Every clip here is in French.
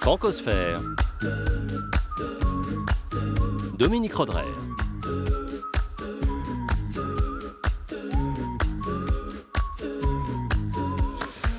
Francosphère. Dominique Roderer.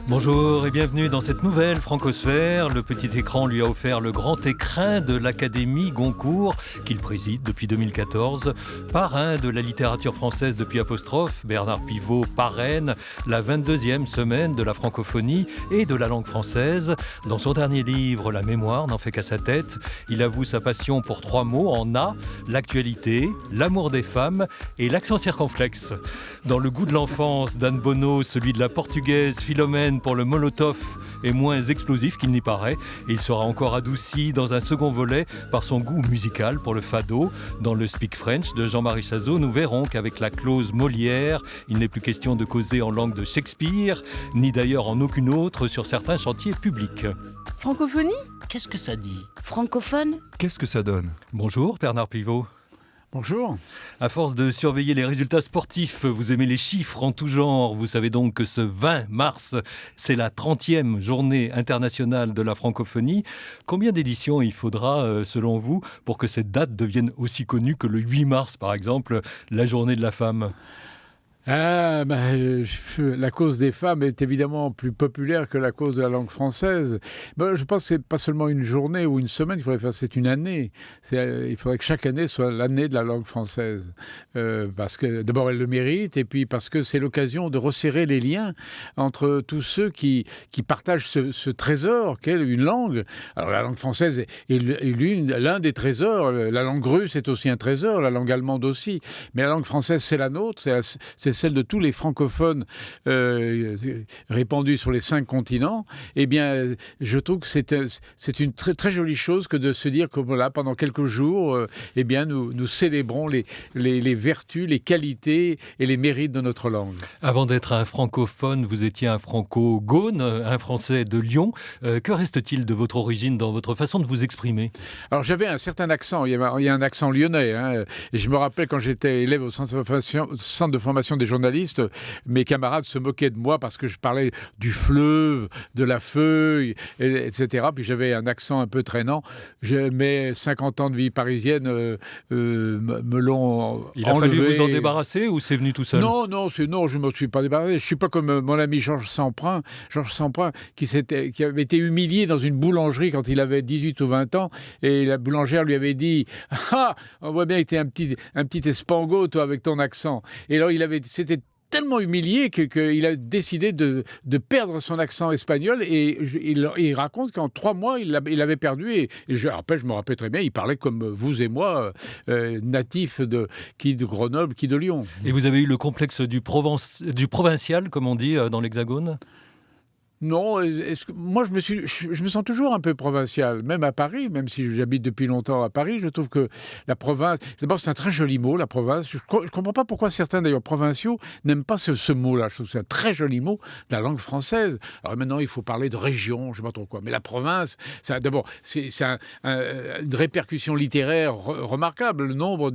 Bonjour et bienvenue dans cette nouvelle Francosphère. Le petit écran lui a offert le grand écrin de l'Académie Goncourt, qu'il préside depuis 2014. Parrain de la littérature française depuis Apostrophe, Bernard Pivot parraine la 22e semaine de la francophonie et de la langue française. Dans son dernier livre, La mémoire n'en fait qu'à sa tête, il avoue sa passion pour 3 mots en A, l'actualité, l'amour des femmes et l'accent circonflexe. Dans Le goût de l'enfance d'Anne Bonneau, celui de la portugaise Philomène pour le Molotov est moins explosif qu'il n'y paraît. Et il sera encore adouci dans un second volet par son goût musical pour le fado. Dans le Speak French de Jean-Marie Chazot, nous verrons qu'avec la clause Molière, il n'est plus question de causer en langue de Shakespeare, ni d'ailleurs en aucune autre sur certains chantiers publics. Francophonie ? Qu'est-ce que ça dit ? Francophone ? Qu'est-ce que ça donne ? Bonjour Bernard Pivot. Bonjour. À force de surveiller les résultats sportifs, vous aimez les chiffres en tout genre. Vous savez donc que ce 20 mars, c'est la 30e journée internationale de la francophonie. Combien d'éditions il faudra, selon vous, pour que cette date devienne aussi connue que le 8 mars, par exemple, la journée de la femme ? La cause des femmes est évidemment plus populaire que la cause de la langue française. Je pense que c'est pas seulement une journée ou une semaine qu'il faudrait faire, c'est une année. Il faudrait que chaque année soit l'année de la langue française. Parce que d'abord elle le mérite, et puis parce que c'est l'occasion de resserrer les liens entre tous ceux qui partagent ce trésor qu'est une langue. Alors la langue française est l'un des trésors. La langue russe est aussi un trésor, la langue allemande aussi. Mais la langue française, c'est la nôtre, c'est celle de tous les francophones répandus sur les 5 continents. Eh bien, je trouve que c'est une très, très jolie chose que de se dire que voilà, pendant quelques jours, eh bien, nous célébrons les vertus, les qualités et les mérites de notre langue. Avant d'être un francophone, vous étiez un franco-gaune, un Français de Lyon. Que reste-t-il de votre origine dans votre façon de vous exprimer ? Alors, j'avais un certain accent. Il y a un accent lyonnais. Et je me rappelle quand j'étais élève au centre de formation des journalistes, mes camarades se moquaient de moi parce que je parlais du fleuve, de la feuille, etc. Puis j'avais un accent un peu traînant. Mes 50 ans de vie parisienne me l'ont Il a enlevé. fallu vous en débarrasser ou c'est venu tout seul ? Non, je ne me suis pas débarrassé. Je ne suis pas comme mon ami Georges Semprin qui avait été humilié dans une boulangerie quand il avait 18 ou 20 ans, et la boulangère lui avait dit « Ah, on voit bien que tu es un petit espangot, toi, avec ton accent. » Et alors, c'était tellement humilié qu'il a décidé de perdre son accent espagnol, et il raconte qu'en 3 mois, il l'avait perdu, et je me rappelle très bien, il parlait comme vous et moi, natifs qui de Grenoble, qui de Lyon. Et vous avez eu le complexe du provincial, comme on dit, dans l'Hexagone ? Non, moi je me sens toujours un peu provincial, même à Paris, même si j'habite depuis longtemps à Paris. Je trouve que la province, d'abord c'est un très joli mot, la province. Je ne comprends pas pourquoi certains d'ailleurs provinciaux n'aiment pas ce mot-là. Je trouve que c'est un très joli mot de la langue française. Alors maintenant il faut parler de région, je ne sais pas trop quoi. Mais la province, d'abord c'est une répercussion littéraire remarquable. Le nombre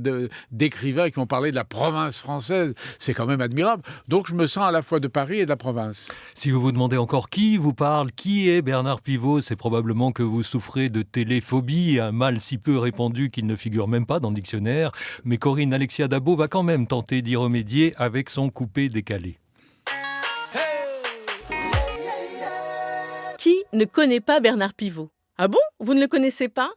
d'écrivains qui ont parlé de la province française, c'est quand même admirable. Donc je me sens à la fois de Paris et de la province. Si vous vous demandez encore qui vous parle, qui est Bernard Pivot, c'est probablement que vous souffrez de téléphobie, un mal si peu répandu qu'il ne figure même pas dans le dictionnaire. Mais Corinne Alexia Dabo va quand même tenter d'y remédier avec son coupé décalé. Qui ne connaît pas Bernard Pivot ? Ah bon ? Vous ne le connaissez pas ?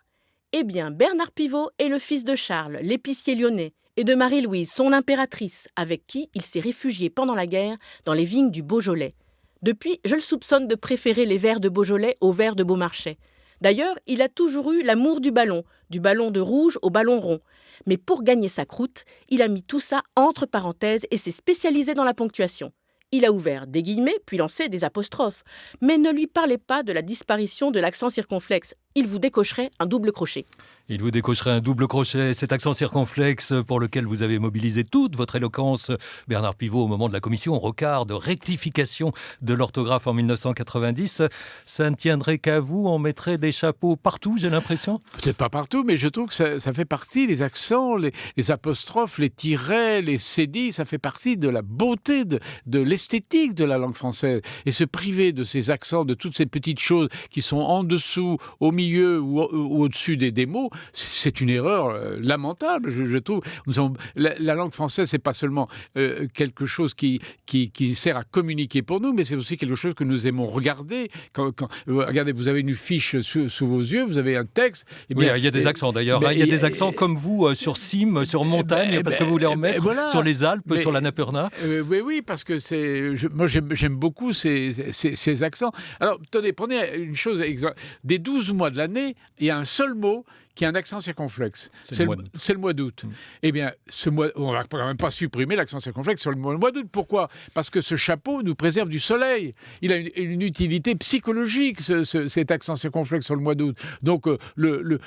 Eh bien, Bernard Pivot est le fils de Charles, l'épicier lyonnais, et de Marie-Louise, son impératrice, avec qui il s'est réfugié pendant la guerre dans les vignes du Beaujolais. Depuis, je le soupçonne de préférer les vers de Beaujolais aux vers de Beaumarchais. D'ailleurs, il a toujours eu l'amour du ballon de rouge au ballon rond. Mais pour gagner sa croûte, il a mis tout ça entre parenthèses et s'est spécialisé dans la ponctuation. Il a ouvert des guillemets, puis lancé des apostrophes. Mais ne lui parlez pas de la disparition de l'accent circonflexe. Il vous décocherait un double crochet. Il vous décocherait un double crochet, cet accent circonflexe pour lequel vous avez mobilisé toute votre éloquence, Bernard Pivot, au moment de la commission Rocard de rectification de l'orthographe en 1990. Ça ne tiendrait qu'à vous, on mettrait des chapeaux partout, j'ai l'impression. Peut-être pas partout, mais je trouve que ça fait partie, les accents, les apostrophes, les tirets, les cédilles, ça fait partie de la beauté, de l'esthétique de la langue française. Et se priver de ces accents, de toutes ces petites choses qui sont en dessous, au milieu ou au-dessus des mots, c'est une erreur lamentable, je trouve. La langue française, c'est pas seulement quelque chose qui sert à communiquer pour nous, mais c'est aussi quelque chose que nous aimons regarder. Regardez, vous avez une fiche sous vos yeux, vous avez un texte. Oui, il y a des accents d'ailleurs. Il y a des accents comme vous sur cime, sur montagne, parce que vous voulez en mettre sur les Alpes, sur l'Annapurna. Oui, parce que moi j'aime beaucoup ces accents. Alors, tenez, prenez une chose, des 12 mois de l'année, il y a un seul mot qui a un accent circonflexe. C'est le mois d'août. Eh bien, on ne va quand même pas supprimer l'accent circonflexe sur le mois d'août. Pourquoi ? Parce que ce chapeau nous préserve du soleil. Il a une utilité psychologique, cet accent circonflexe sur le mois d'août. Donc,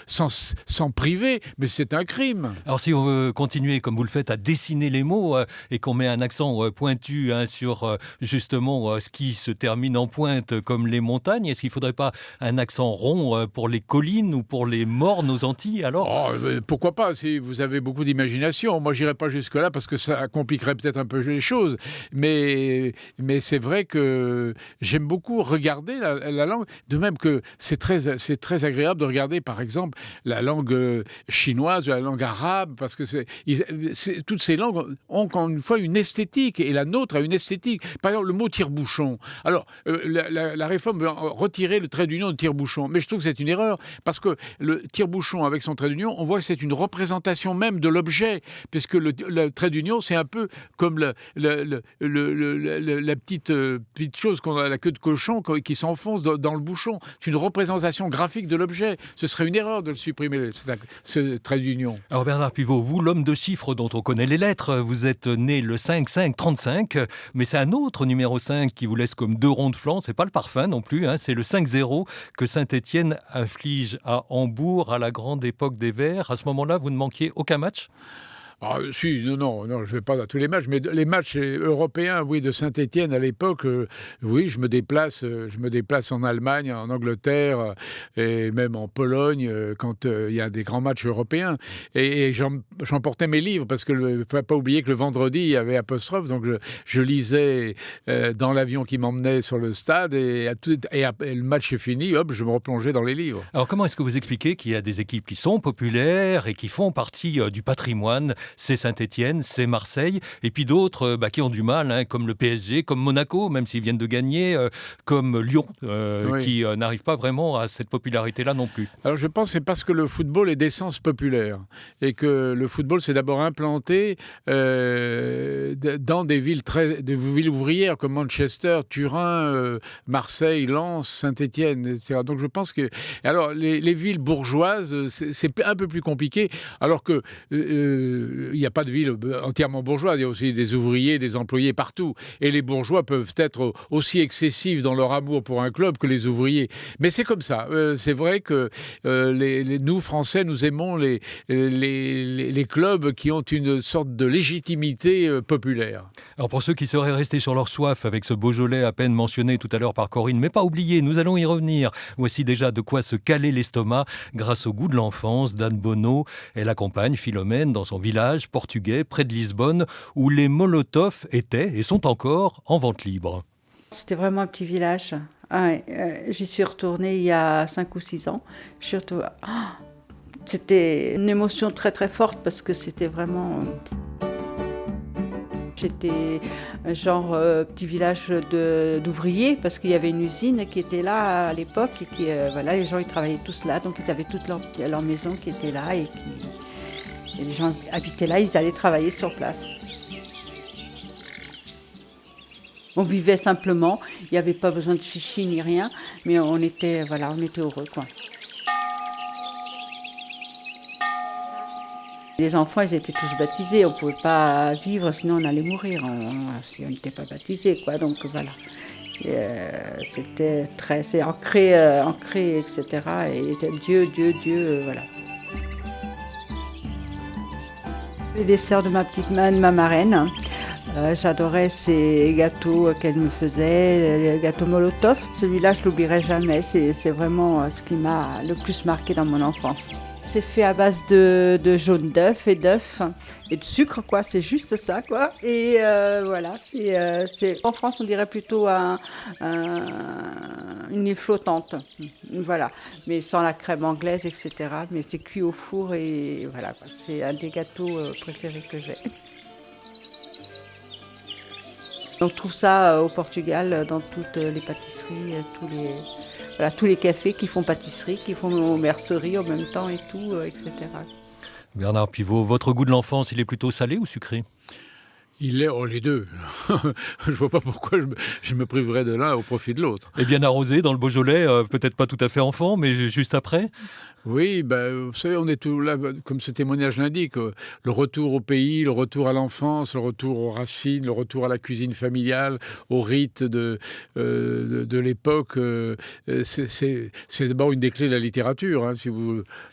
s'en priver, mais c'est un crime. Alors, si on veut continuer, comme vous le faites, à dessiner les mots et qu'on met un accent pointu sur justement ce qui se termine en pointe, comme les montagnes, est-ce qu'il ne faudrait pas un accent rond pour les collines ou pour les mornes aux Antilles, alors ? Pourquoi pas, si vous avez beaucoup d'imagination. Moi, j'irai pas jusque-là parce que ça compliquerait peut-être un peu les choses. Mais c'est vrai que j'aime beaucoup regarder la langue. De même que c'est très agréable de regarder, par exemple, la langue chinoise, la langue arabe, parce que toutes ces langues ont encore une fois une esthétique, et la nôtre a une esthétique. Par exemple, le mot tire-bouchon. Alors, la réforme veut retirer le trait d'union de tire-bouchon, mais je trouve que c'est une erreur, parce que le tire-bouchon avec son trait d'union, on voit que c'est une représentation même de l'objet, puisque le trait d'union, c'est un peu comme la petite chose qu'on a, la queue de cochon qui s'enfonce dans le bouchon. C'est une représentation graphique de l'objet. Ce serait une erreur de le supprimer, ce trait d'union. Alors Bernard Pivot, vous, l'homme de chiffres dont on connaît les lettres, vous êtes né le 5-5-35, mais c'est un autre numéro 5 qui vous laisse comme 2 ronds de flanc. C'est pas le parfum non plus, c'est le 5-0 que Saint-Étienne inflige à Hambourg à la grande époque des Verts. À ce moment-là, vous ne manquiez aucun match ? Si, non, je ne vais pas à tous les matchs, mais les matchs européens, oui, de Saint-Étienne à l'époque, oui, je me déplace en Allemagne, en Angleterre et même en Pologne quand il y a des grands matchs européens. Et j'emportais mes livres parce que il ne faut pas oublier que le vendredi, il y avait apostrophe, donc je lisais dans l'avion qui m'emmenait sur le stade et le match est fini, hop, je me replongeais dans les livres. Alors comment est-ce que vous expliquez qu'il y a des équipes qui sont populaires et qui font partie du patrimoine ? C'est Saint-Étienne, c'est Marseille, et puis d'autres qui ont du mal, comme le PSG, comme Monaco, même s'ils viennent de gagner, comme Lyon, qui n'arrive pas vraiment à cette popularité-là non plus. Alors je pense que c'est parce que le football est d'essence populaire, et que le football s'est d'abord implanté dans des villes ouvrières comme Manchester, Turin, Marseille, Lens, Saint-Étienne, etc. Donc je pense que... Alors les villes bourgeoises, c'est un peu plus compliqué, alors que... il n'y a pas de ville entièrement bourgeoise, il y a aussi des ouvriers, des employés partout. Et les bourgeois peuvent être aussi excessifs dans leur amour pour un club que les ouvriers. Mais c'est comme ça. C'est vrai que nous, Français, nous aimons les clubs qui ont une sorte de légitimité populaire. Alors pour ceux qui seraient restés sur leur soif avec ce Beaujolais à peine mentionné tout à l'heure par Corinne, mais pas oublié, nous allons y revenir. Voici déjà de quoi se caler l'estomac grâce au goût de l'enfance d'Anne Bonneau. Elle accompagne Philomène dans son village portugais près de Lisbonne où les Molotov étaient et sont encore en vente libre. C'était vraiment un petit village. J'y suis retournée il y a 5 ou 6 ans. C'était une émotion très très forte parce que c'était vraiment... C'était un genre petit village d'ouvriers parce qu'il y avait une usine qui était là à l'époque et qui, les gens ils travaillaient tous là, donc ils avaient toute leur maison qui était là et les gens habitaient là, ils allaient travailler sur place. On vivait simplement, il n'y avait pas besoin de chichi ni rien, mais on était heureux, quoi. Les enfants, ils étaient tous baptisés, on ne pouvait pas vivre, sinon on allait mourir si on n'était pas baptisés, quoi. Donc voilà, c'est ancré, etc. Et Dieu, voilà. Les desserts de ma marraine, j'adorais ces gâteaux qu'elle me faisait, les gâteaux Molotov. Celui-là, je ne l'oublierai jamais, c'est vraiment ce qui m'a le plus marqué dans mon enfance. C'est fait à base de jaune d'œuf et d'œuf et de sucre, quoi. C'est juste ça, quoi. Et voilà, en France, on dirait plutôt une île flottante. Voilà, mais sans la crème anglaise, etc. Mais c'est cuit au four et voilà, quoi. C'est un des gâteaux préférés que j'ai. On trouve ça au Portugal, dans toutes les pâtisseries, tous les cafés qui font pâtisserie, qui font mercerie en même temps et tout, etc. Bernard Pivot, votre goût de l'enfance, il est plutôt salé ou sucré ? Il est les deux. Je vois pas pourquoi je me priverais de l'un au profit de l'autre. Et bien arrosé dans le Beaujolais, peut-être pas tout à fait enfant, mais juste après ? Oui, vous savez, on est tout là, comme ce témoignage l'indique, le retour au pays, le retour à l'enfance, le retour aux racines, le retour à la cuisine familiale, aux rites de l'époque. C'est d'abord une des clés de la littérature. Hein,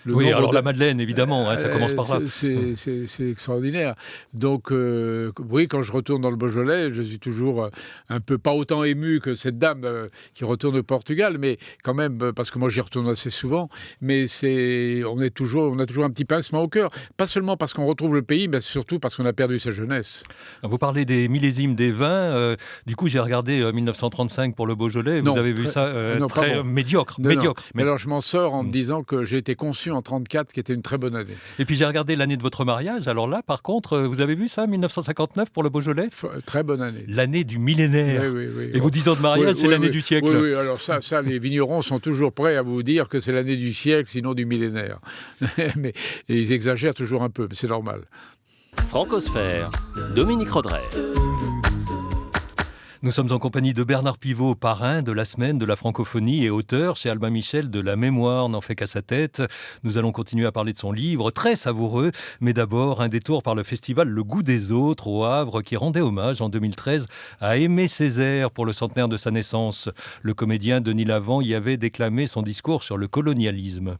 oui, alors la Madeleine, évidemment, ça commence par là. C'est extraordinaire. Donc, oui, quand je retourne dans le Beaujolais, je suis toujours un peu, pas autant ému que cette dame qui retourne au Portugal, mais quand même, parce que moi j'y retourne assez souvent, mais on a toujours un petit pincement au cœur. Pas seulement parce qu'on retrouve le pays, mais surtout parce qu'on a perdu sa jeunesse. Vous parlez des millésimes des vins. Du coup, j'ai regardé 1935 pour le Beaujolais. Vous avez vu ça très médiocre. Médiocre. Mais alors, je m'en sors en me disant que j'ai été conçu en 34, qui était une très bonne année. Et puis, j'ai regardé l'année de votre mariage. Alors là, par contre, vous avez vu ça, 1959 pour le Beaujolais ? Très bonne année. L'année du millénaire. Oui. Et vos 10 ans de mariage, c'est l'année du siècle. Oui, alors ça, les vignerons sont toujours prêts à vous dire que c'est l'année du siècle, sinon du millénaire. Mais ils exagèrent toujours un peu, mais c'est normal. Francosphère, Dominique Rodrève. Nous sommes en compagnie de Bernard Pivot, parrain de la semaine de la francophonie et auteur chez Albin Michel de La mémoire n'en fait qu'à sa tête. Nous allons continuer à parler de son livre, très savoureux, mais d'abord un détour par le festival Le Goût des Autres au Havre qui rendait hommage en 2013 à Aimé Césaire pour le centenaire de sa naissance. Le comédien Denis Lavant y avait déclamé son discours sur le colonialisme.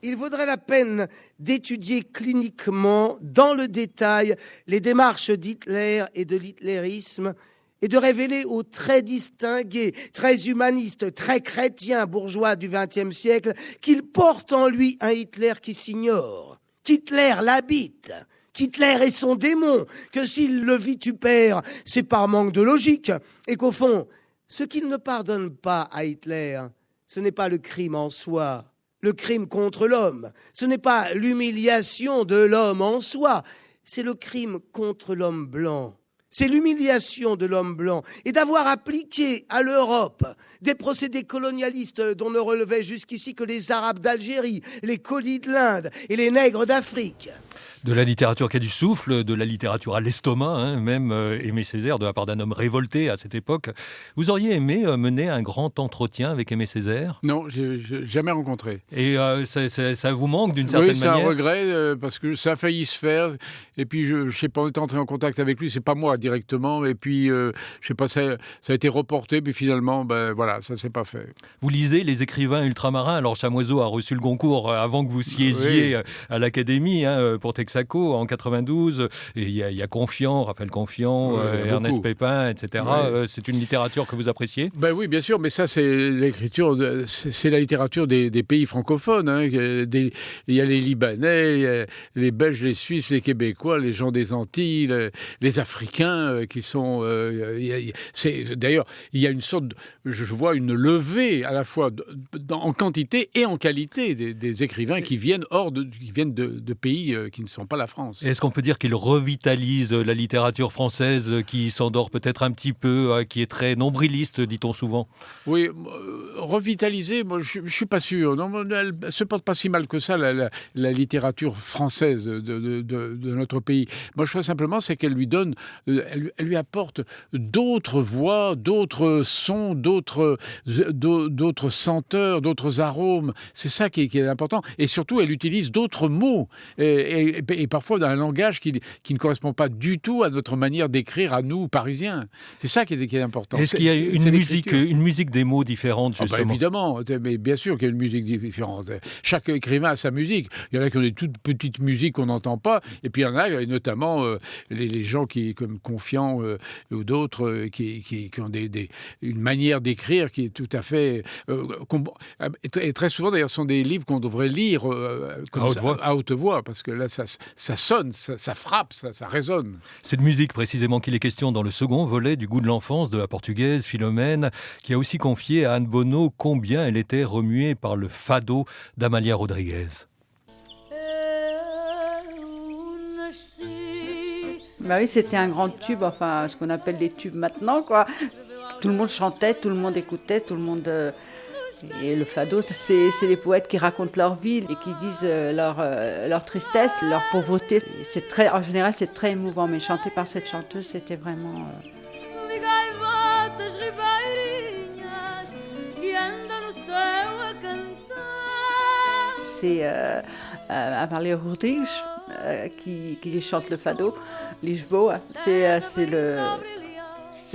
Il vaudrait la peine d'étudier cliniquement, dans le détail, les démarches d'Hitler et de l'hitlérisme et de révéler aux très distingués, très humanistes, très chrétiens bourgeois du XXe siècle qu'il porte en lui un Hitler qui s'ignore, qu'Hitler l'habite, qu'Hitler est son démon, que s'il le vitupère, c'est par manque de logique, et qu'au fond, ce qu'il ne pardonne pas à Hitler, ce n'est pas le crime en soi, le crime contre l'homme, ce n'est pas l'humiliation de l'homme en soi, c'est le crime contre l'homme blanc. C'est l'humiliation de l'homme blanc et d'avoir appliqué à l'Europe des procédés colonialistes dont ne relevaient jusqu'ici que les Arabes d'Algérie, les colis de l'Inde et les nègres d'Afrique. De la littérature qui a du souffle, de la littérature à l'estomac, même Aimé Césaire, de la part d'un homme révolté à cette époque. Vous auriez aimé mener un grand entretien avec Aimé Césaire ? Non, j'ai jamais rencontré. Et ça vous manque d'une certaine manière ? Oui, c'est un regret, parce que ça a failli se faire. Et puis, je sais pas, on est entré en contact avec lui, c'est pas moi directement. Et puis, je sais pas, ça a été reporté, puis finalement, voilà, ça s'est pas fait. Vous lisez les écrivains ultramarins. Alors, Chamoiseau a reçu le Goncourt avant que vous siégiez à l'Académie pour Texaco en 92. Et il y a Confiant, Raphaël Confiant, Ernest Pépin, etc. C'est une littérature que vous appréciez ? Oui, bien sûr, mais ça, c'est l'écriture, c'est la littérature des pays francophones. Il y a les Libanais, il y a les Belges, les Suisses, les Québécois, les gens des Antilles, les Africains qui sont... D'ailleurs, il y a une sorte... Je vois une levée à la fois en quantité et en qualité des écrivains qui viennent de pays qui ne sont pas la France. Est-ce qu'on peut dire qu'il revitalise la littérature française qui s'endort peut-être un petit peu, qui est très nombriliste, dit-on souvent ? Oui, revitaliser, moi je ne suis pas sûr. Non, elle ne se porte pas si mal que ça, la littérature française de notre pays. Moi je crois simplement c'est qu'elle lui donne, elle lui apporte d'autres voix, d'autres sons, d'autres senteurs, d'autres arômes. C'est ça qui est important. Et surtout, elle utilise d'autres mots. Et parfois dans un langage qui ne correspond pas du tout à notre manière d'écrire à nous, Parisiens. C'est ça qui est important. Est-ce qu'il y a une musique des mots différente, justement ? Évidemment, mais bien sûr qu'il y a une musique différente. Chaque écrivain a sa musique. Il y en a qui ont des toutes petites musiques qu'on n'entend pas, et puis il y en a, et notamment les gens comme Confiant ou d'autres qui ont une manière d'écrire qui est tout à fait... et très souvent, d'ailleurs, ce sont des livres qu'on devrait lire à haute voix, parce que là, ça sonne, ça frappe, ça résonne. C'est de musique précisément qu'il est question dans le second volet du Goût de l'enfance de la portugaise Philomène, qui a aussi confié à Anne Bonneau combien elle était remuée par le fado d'Amalia Rodriguez. Bah oui, c'était un grand tube, enfin ce qu'on appelle des tubes maintenant, quoi. Tout le monde chantait, tout le monde écoutait, tout le monde... Et le fado, c'est les poètes qui racontent leur vie et qui disent leur tristesse, leur pauvreté. En général, c'est très émouvant, mais chanté par cette chanteuse, c'était vraiment... C'est Amalia Rodrigues qui chante le fado, Lisboa. C'est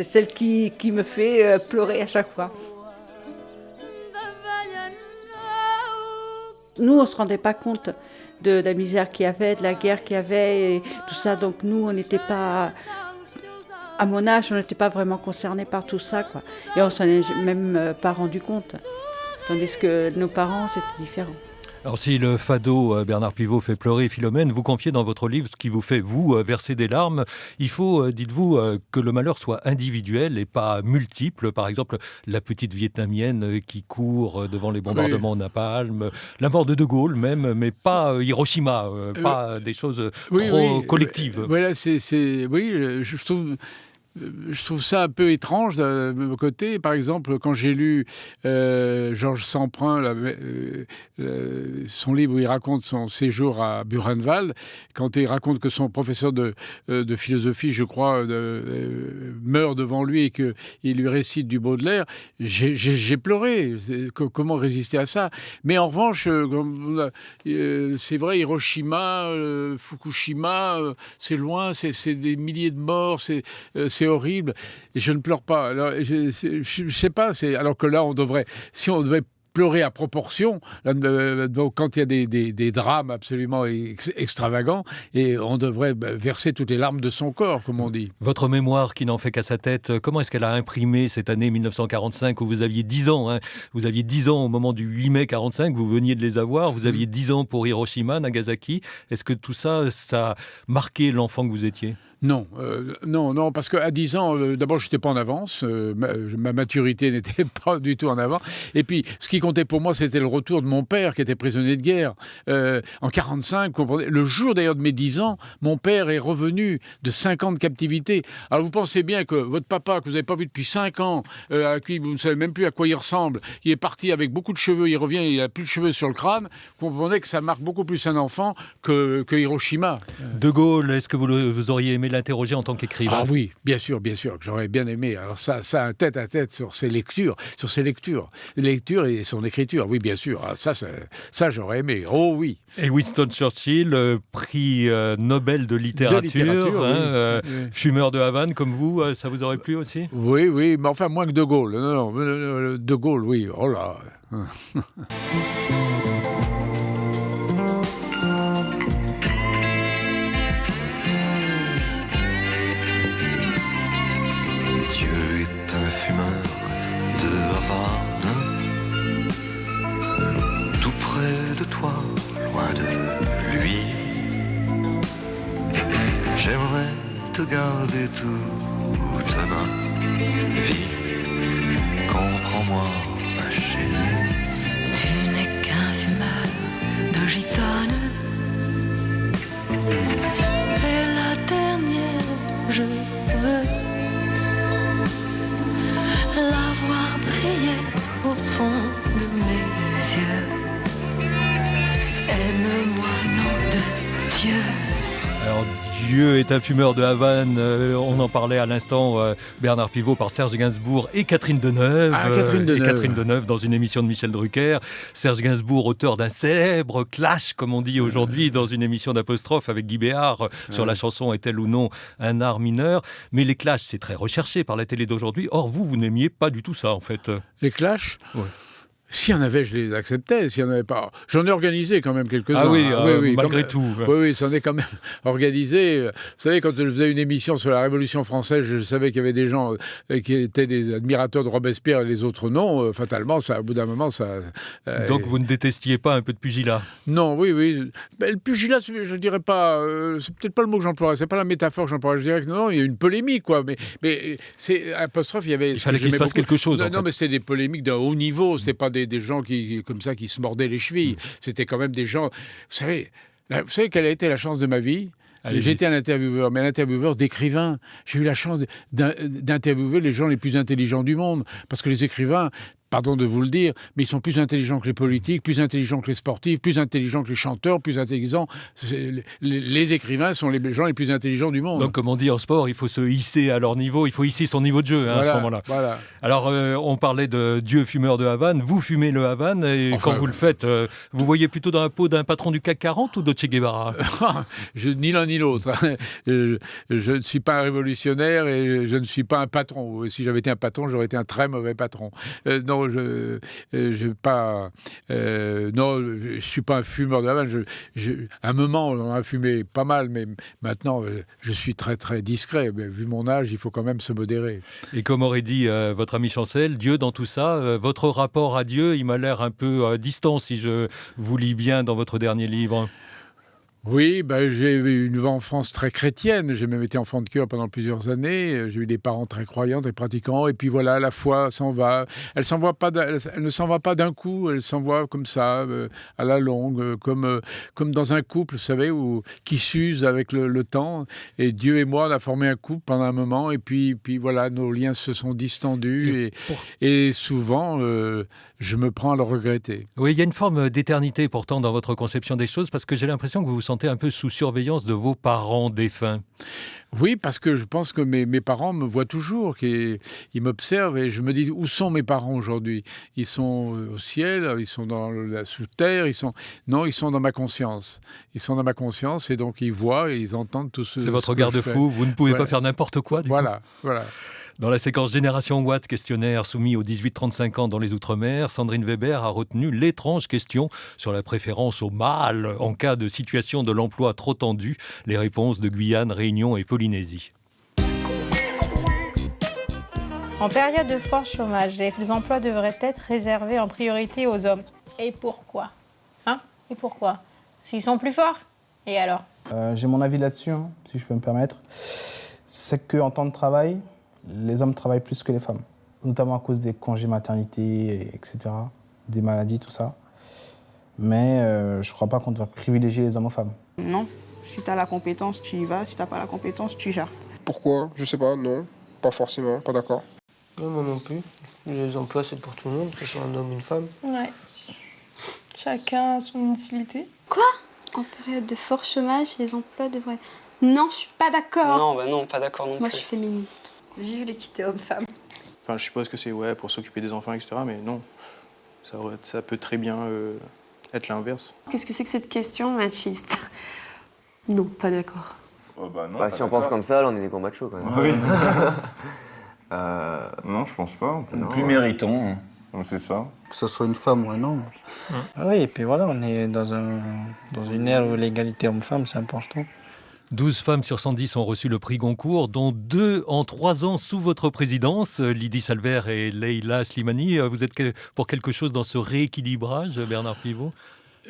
celle qui me fait pleurer à chaque fois. Nous, on ne se rendait pas compte de la misère qu'il y avait, de la guerre qu'il y avait, et tout ça. Donc nous, on n'était pas... À mon âge, on n'était pas vraiment concernés par tout ça, quoi. Et on ne s'en est même pas rendu compte. Tandis que nos parents, c'était différent. Alors si le fado Bernard Pivot fait pleurer Philomène, vous confiez dans votre livre ce qui vous fait, vous, verser des larmes. Il faut, dites-vous, que le malheur soit individuel et pas multiple. Par exemple, la petite Vietnamienne qui court devant les bombardements napalm, la mort de De Gaulle même, mais pas Hiroshima, pas des choses trop collectives. Voilà, oui, je trouve ça un peu étrange de mon côté. Par exemple, quand j'ai lu Georges Samprin, son livre où il raconte son séjour à Buchenwald, quand il raconte que son professeur de philosophie, je crois, meurt devant lui et qu'il lui récite du Baudelaire, j'ai pleuré. Comment résister à ça? Mais en revanche, c'est vrai, Hiroshima, Fukushima, c'est loin, c'est des milliers de morts, c'est horrible, et je ne pleure pas. Alors, je sais pas, alors que là, si on devait pleurer à proportion, quand il y a des drames absolument extravagants, et on devrait verser toutes les larmes de son corps, comme on dit. Votre mémoire qui n'en fait qu'à sa tête, comment est-ce qu'elle a imprimé cette année 1945 où vous aviez 10 ans, hein? Vous aviez 10 ans au moment du 8 mai 45, vous veniez de les avoir, vous aviez 10 ans pour Hiroshima, Nagasaki. Est-ce que tout ça, ça a marqué l'enfant que vous étiez ? Non, parce qu'à 10 ans, d'abord, je n'étais pas en avance, ma maturité n'était pas du tout en avant. Et puis, ce qui comptait pour moi, c'était le retour de mon père, qui était prisonnier de guerre. En 45, comprenez, le jour d'ailleurs de mes 10 ans, mon père est revenu de 5 ans de captivité. Alors, vous pensez bien que votre papa, que vous n'avez pas vu depuis 5 ans, à qui vous ne savez même plus à quoi il ressemble, il est parti avec beaucoup de cheveux, il revient, il n'a plus de cheveux sur le crâne, vous comprenez que ça marque beaucoup plus un enfant que Hiroshima. De Gaulle, est-ce que vous auriez aimé l'interroger en tant qu'écrivain? Ah oui, bien sûr, que j'aurais bien aimé. Alors ça un tête-à-tête sur ses lectures, et son écriture, oui, bien sûr. Ah, ça j'aurais aimé, oh oui. Et Winston Churchill, prix Nobel de littérature, oui. Fumeur de Havane comme vous, ça vous aurait plu aussi? Oui, mais enfin moins que De Gaulle. Non, De Gaulle, oui, oh là. Fumeur de Havane, tout près de toi, loin de lui. J'aimerais te garder toute ma vie. Comprends-moi, ma chérie. Tu n'es qu'un fumeur de gitane, et la dernière, je veux la voir briller au fond de mes yeux. Aime-moi, nom de Dieu. Alors, Dieu est un fumeur de Havane, on en parlait à l'instant, Bernard Pivot par Serge Gainsbourg et Catherine Deneuve. Catherine Deneuve dans une émission de Michel Drucker. Serge Gainsbourg, auteur d'un célèbre clash, comme on dit aujourd'hui, dans une émission d'Apostrophe avec Guy Béard, sur la chanson Est-elle ou non un art mineur. Mais les clashs, c'est très recherché par la télé d'aujourd'hui. Or, vous n'aimiez pas du tout ça, en fait. Les clashs ? Ouais. S'il y en avait, je les acceptais. S'il n'y en avait pas, j'en ai organisé quand même quelques-uns. Ah oui, malgré quand tout. Oui, c'en est quand même organisé. Vous savez, quand je faisais une émission sur la Révolution française, je savais qu'il y avait des gens qui étaient des admirateurs de Robespierre et les autres non. Fatalement, ça, au bout d'un moment, ça... Donc vous ne détestiez pas un peu de pugilat? Non, oui. Le pugilat, je ne dirais pas... c'est peut-être pas le mot que j'emploierais. C'est pas la métaphore que j'emploierais. Je dirais que non, il y a eu une polémique, quoi. Mais c'est apostrophe, il fallait qu'il se passe quelque chose, Non, en fait. mais c'est des polémiques d'un haut niveau. C'est pas des gens comme ça qui se mordaient les chevilles. C'était quand même des gens... Vous savez quelle a été la chance de ma vie? Allez-y. J'ai été un intervieweur, mais un intervieweur d'écrivains. J'ai eu la chance d'interviewer les gens les plus intelligents du monde. Parce que les écrivains, pardon de vous le dire, mais ils sont plus intelligents que les politiques, plus intelligents que les sportifs, plus intelligents que les chanteurs, plus intelligents. Les écrivains sont les gens les plus intelligents du monde. Donc, comme on dit en sport, il faut se hisser à leur niveau, il faut hisser son niveau de jeu à ce moment-là. Voilà. Alors, on parlait de Dieu fumeur de Havane. Vous fumez le Havane et Enfin, quand vous le faites, vous voyez plutôt dans la peau d'un patron du CAC 40 ou de Che Guevara? Ni l'un ni l'autre. Je ne suis pas un révolutionnaire et je ne suis pas un patron. Si j'avais été un patron, j'aurais été un très mauvais patron. Non, je suis pas un fumeur de Havane. À un moment, on a fumé pas mal, mais maintenant, je suis très très discret. Mais vu mon âge, il faut quand même se modérer. Et comme aurait dit votre ami Chancel, Dieu dans tout ça, votre rapport à Dieu, il m'a l'air un peu distant si je vous lis bien dans votre dernier livre. Oui, j'ai eu une enfance très chrétienne. J'ai même été enfant de cœur pendant plusieurs années. J'ai eu des parents très croyants, très pratiquants. Et puis voilà, la foi s'en va. Elle ne s'en va pas d'un coup. Elle s'en va comme ça, à la longue, comme dans un couple, vous savez, qui s'use avec le temps. Et Dieu et moi, on a formé un couple pendant un moment. Et puis voilà, nos liens se sont distendus. Et souvent, je me prends à le regretter. Oui, il y a une forme d'éternité pourtant dans votre conception des choses, parce que j'ai l'impression que vous vous sentez un peu sous surveillance de vos parents défunts. Oui, parce que je pense que mes parents me voient toujours, qu'ils m'observent et je me dis, où sont mes parents aujourd'hui? Ils sont au ciel, ils sont sous terre, ils sont dans ma conscience. Ils sont dans ma conscience et donc ils voient et ils entendent tout ce... C'est votre garde-fou, vous ne pouvez pas faire n'importe quoi du coup. Voilà. Dans la séquence Génération Watt, questionnaire soumis aux 18-35 ans dans les Outre-mer, Sandrine Weber a retenu l'étrange question sur la préférence au mâle en cas de situation de l'emploi trop tendue. Les réponses de Guyane, Réunion et Polynésie. En période de fort chômage, les emplois devraient être réservés en priorité aux hommes. Et pourquoi? Et pourquoi? S'ils sont plus forts? Et alors? J'ai mon avis là-dessus, si je peux me permettre. C'est qu'en temps de travail, les hommes travaillent plus que les femmes, notamment à cause des congés maternité, etc., des maladies, tout ça. Mais je ne crois pas qu'on doit privilégier les hommes aux femmes. Non, si tu as la compétence, tu y vas. Si tu n'as pas la compétence, tu jartes. Pourquoi? Je sais pas, non. Pas forcément, pas d'accord. Non, moi non plus. Les emplois, c'est pour tout le monde, que ce soit un homme ou une femme. Ouais. Chacun a son utilité. Quoi? En période de fort chômage, les emplois devraient... Non, je suis pas d'accord. Non, pas d'accord non plus. Moi, je suis féministe. Vive l'équité homme-femme. Enfin, je suppose que c'est pour s'occuper des enfants, etc. Mais non, ça peut très bien être l'inverse. Qu'est-ce que c'est que cette question machiste? Non, pas d'accord. Oh non, si on pense comme ça, là, on est des gros machos quand même. Oui. Non, je pense pas. Plus méritons, c'est ça. Que ce soit une femme ou un homme. Oui, et puis voilà, on est dans une ère où l'égalité homme-femme, c'est important. 12 femmes sur 110 ont reçu le prix Goncourt, dont 2 en 3 ans sous votre présidence, Lydie Salver et Leïla Slimani. Vous êtes pour quelque chose dans ce rééquilibrage, Bernard Pivot?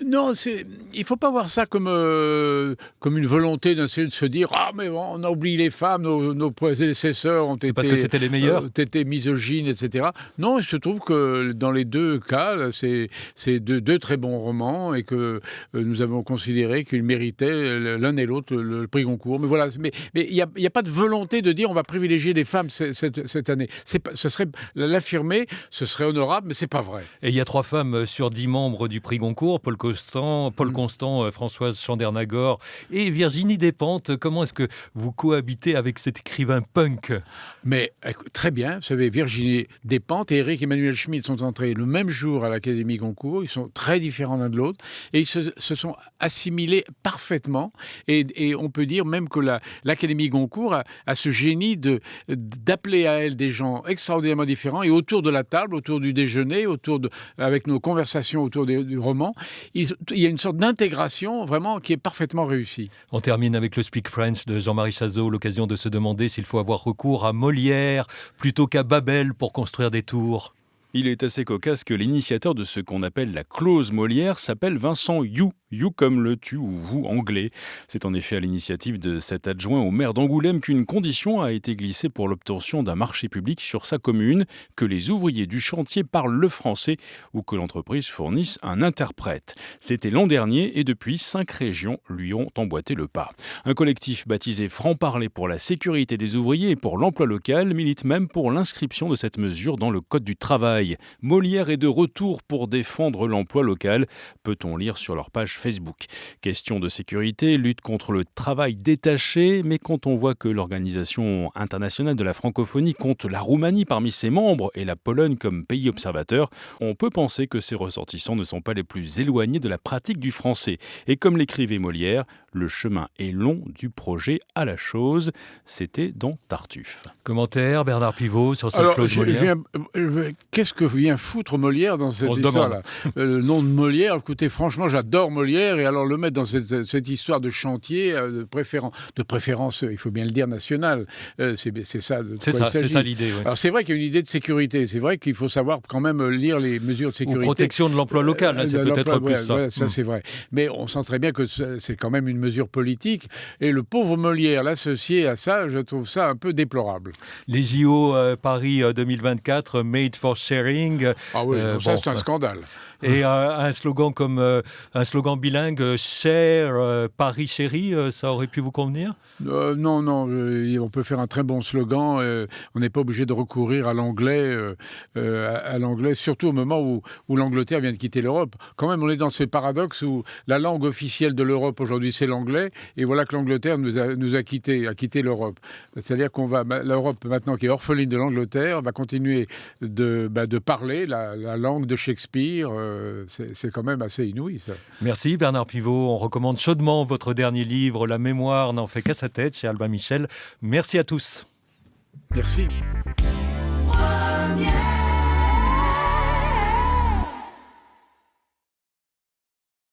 Non, il ne faut pas voir ça comme une volonté d'essayer de se dire « Ah, mais on a oublié les femmes, nos prédécesseurs ont été... » parce que c'était les meilleurs étaient misogynes, etc. Non, il se trouve que dans les deux cas, c'est deux très bons romans et que nous avons considéré qu'ils méritaient l'un et l'autre le prix Goncourt. Mais voilà, mais il n'y a pas de volonté de dire on va privilégier les femmes cette année. Ce serait l'affirmer, ce serait honorable, mais ce n'est pas vrai. Et il y a 3 femmes sur 10 membres du prix Goncourt. Paul Constant, Françoise Chandernagor et Virginie Despentes. Comment est-ce que vous cohabitez avec cet écrivain punk ? Mais très bien, vous savez, Virginie Despentes et Éric Emmanuel Schmitt sont entrés le même jour à l'Académie Goncourt. Ils sont très différents l'un de l'autre et ils se sont assimilés parfaitement. Et on peut dire même que l'Académie Goncourt a ce génie d'appeler à elle des gens extraordinairement différents et autour de la table, autour du déjeuner, avec nos conversations autour du roman, il y a une sorte d'intégration vraiment qui est parfaitement réussie. On termine avec le Speak French de Jean-Marie Chazot, l'occasion de se demander s'il faut avoir recours à Molière plutôt qu'à Babel pour construire des tours. Il est assez cocasse que l'initiateur de ce qu'on appelle la clause Molière s'appelle Vincent You. You comme le tu ou vous anglais. C'est en effet à l'initiative de cet adjoint au maire d'Angoulême qu'une condition a été glissée pour l'obtention d'un marché public sur sa commune, que les ouvriers du chantier parlent le français ou que l'entreprise fournisse un interprète. C'était l'an dernier et depuis 5 régions lui ont emboîté le pas. Un collectif baptisé Franc-Parler pour la sécurité des ouvriers et pour l'emploi local milite même pour l'inscription de cette mesure dans le Code du travail. Molière est de retour pour défendre l'emploi local, peut-on lire sur leur page Facebook. Question de sécurité, lutte contre le travail détaché, mais quand on voit que l'Organisation internationale de la francophonie compte la Roumanie parmi ses membres et la Pologne comme pays observateur, on peut penser que ces ressortissants ne sont pas les plus éloignés de la pratique du français. Et comme l'écrivait Molière, le chemin est long du projet à la chose. C'était dans Tartuffe. Commentaire, Bernard Pivot, sur cette clause Molière. Qu'est-ce que vient foutre Molière dans cette histoire-là ? Le nom de Molière, écoutez, franchement, j'adore Molière, et alors le mettre dans cette histoire de chantier, de préférence, il faut bien le dire, nationale, c'est ça. C'est ça l'idée. Oui. Alors c'est vrai qu'il y a une idée de sécurité, c'est vrai qu'il faut savoir quand même lire les mesures de sécurité. Ou protection de l'emploi local, là, c'est peut-être plus ça. Ouais, ça c'est vrai. Mais on sent très bien que c'est quand même une mesure politique, et le pauvre Molière, l'associer à ça, je trouve ça un peu déplorable. Les JO Paris 2024, Made for Sharing. Ah oui, ça c'est un scandale. Et un slogan bilingue, Cher, Paris chéri, ça aurait pu vous convenir ? Non, on peut faire un très bon slogan. On n'est pas obligé de recourir à l'anglais, surtout au moment où l'Angleterre vient de quitter l'Europe. Quand même, on est dans ce paradoxe où la langue officielle de l'Europe aujourd'hui, c'est l'anglais, et voilà que l'Angleterre nous a quitté l'Europe. C'est-à-dire l'Europe, maintenant qui est orpheline de l'Angleterre, va continuer de parler la langue de Shakespeare. C'est quand même assez inouï, ça. Merci Bernard Pivot. On recommande chaudement votre dernier livre, La mémoire n'en fait qu'à sa tête, chez Albin Michel. Merci à tous. Merci.